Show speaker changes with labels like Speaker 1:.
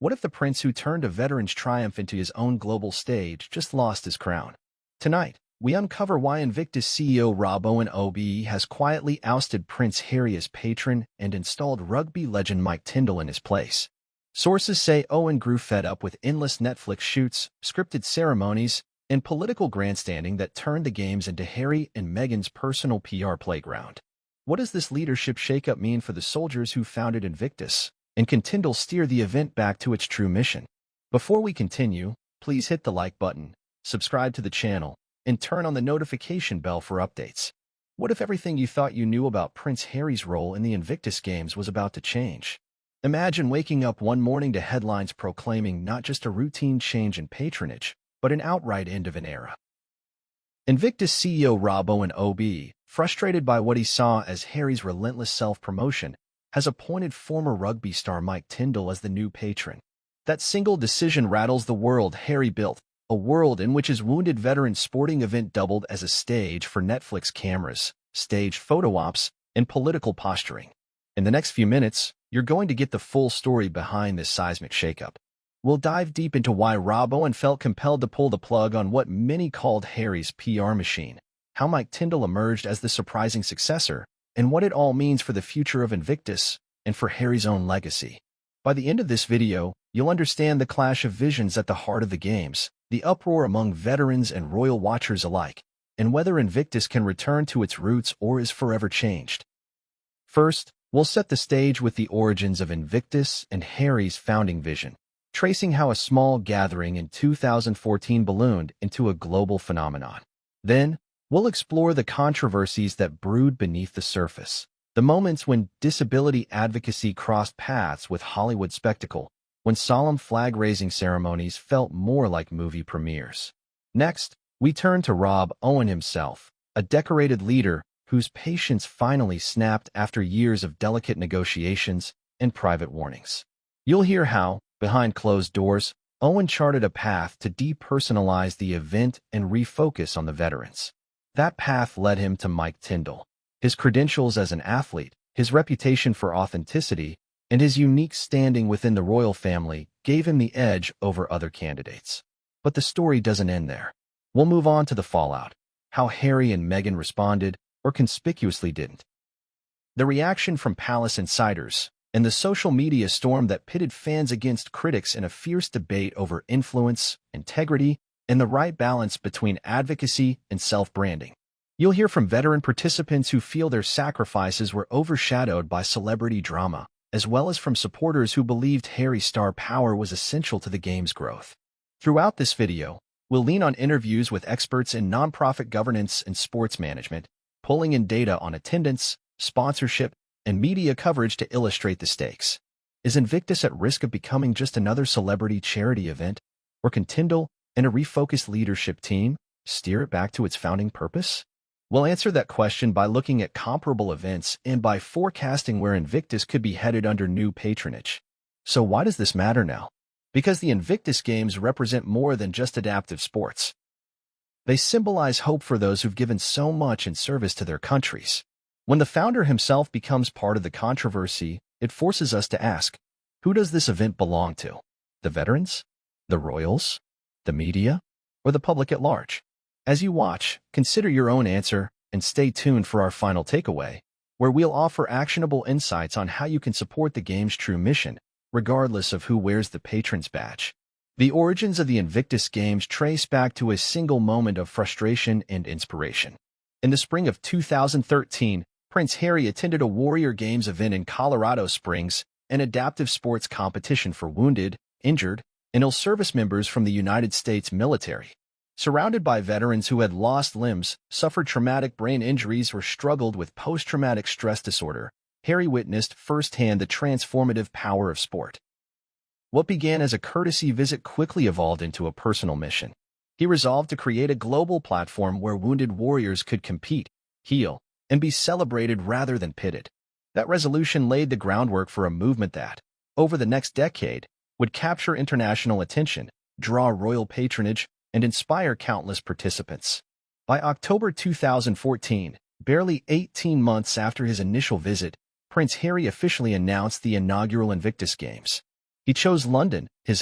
Speaker 1: What if the prince who turned a veteran's triumph into his own global stage just lost his crown? Tonight, we uncover why Invictus CEO Rob Owen OBE has quietly ousted Prince Harry as patron and installed rugby legend Mike Tindall in his place. Sources say Owen grew fed up with endless Netflix shoots, scripted ceremonies, and political grandstanding that turned the games into Harry and Meghan's personal PR playground. What does this leadership shakeup mean for the soldiers who founded Invictus? And can Tindall steer the event back to its true mission? Before we continue, please hit the like button, subscribe to the channel, and turn on the notification bell for updates. What if everything you thought you knew about Prince Harry's role in the Invictus Games was about to change? Imagine waking up one morning to headlines proclaiming not just a routine change in patronage, but an outright end of an era. Invictus CEO Rob Owen OBE, frustrated by what he saw as Harry's relentless self-promotion, has appointed former rugby star Mike Tindall as the new patron. That single decision rattles the world Harry built, a world in which his wounded veteran's sporting event doubled as a stage for Netflix cameras, staged photo ops, and political posturing. In the next few minutes, you're going to get the full story behind this seismic shakeup. We'll dive deep into why Rob Owen felt compelled to pull the plug on what many called Harry's PR machine, how Mike Tindall emerged as the surprising successor, and what it all means for the future of Invictus and for Harry's own legacy. By the end of this video, you'll understand the clash of visions at the heart of the games, the uproar among veterans and royal watchers alike, and whether Invictus can return to its roots or is forever changed. First, we'll set the stage with the origins of Invictus and Harry's founding vision, tracing how a small gathering in 2014 ballooned into a global phenomenon. Then, we'll explore the controversies that brewed beneath the surface, the moments when disability advocacy crossed paths with Hollywood spectacle, when solemn flag-raising ceremonies felt more like movie premieres. Next, we turn to Rob Owen himself, a decorated leader whose patience finally snapped after years of delicate negotiations and private warnings. You'll hear how, behind closed doors, Owen charted a path to depersonalize the event and refocus on the veterans. That path led him to Mike Tindall. His credentials as an athlete, his reputation for authenticity, and his unique standing within the royal family gave him the edge over other candidates. But the story doesn't end there. We'll move on to the fallout, how Harry and Meghan responded, or conspicuously didn't. The reaction from palace insiders, and the social media storm that pitted fans against critics in a fierce debate over influence, integrity, and the right balance between advocacy and self-branding. You'll hear from veteran participants who feel their sacrifices were overshadowed by celebrity drama, as well as from supporters who believed Harry's star power was essential to the game's growth. Throughout this video, we'll lean on interviews with experts in nonprofit governance and sports management, pulling in data on attendance, sponsorship, and media coverage to illustrate the stakes. Is Invictus at risk of becoming just another celebrity charity event, or can Tindall and a refocused leadership team steer it back to its founding purpose? We'll answer that question by looking at comparable events and by forecasting where Invictus could be headed under new patronage. So why does this matter now? Because the Invictus Games represent more than just adaptive sports. They symbolize hope for those who've given so much in service to their countries. When the founder himself becomes part of the controversy, it forces us to ask, who does this event belong to? The veterans? The royals? The media? Or the public at large? As you watch, consider your own answer and stay tuned for our final takeaway, where we'll offer actionable insights on how you can support the game's true mission, regardless of who wears the patron's badge. The origins of the Invictus Games trace back to a single moment of frustration and inspiration. In the spring of 2013, Prince Harry attended a Warrior Games event in Colorado Springs, an adaptive sports competition for wounded, injured, and ill service members from the United States military. Surrounded by veterans who had lost limbs, suffered traumatic brain injuries, or struggled with post-traumatic stress disorder, Harry witnessed firsthand the transformative power of sport. What began as a courtesy visit quickly evolved into a personal mission. He resolved to create a global platform where wounded warriors could compete, heal, and be celebrated rather than pitted. That resolution laid the groundwork for a movement that, over the next decade, would capture international attention, draw royal patronage, and inspire countless participants. By October 2014, barely 18 months after his initial visit, Prince Harry officially announced the inaugural Invictus Games. He chose London, his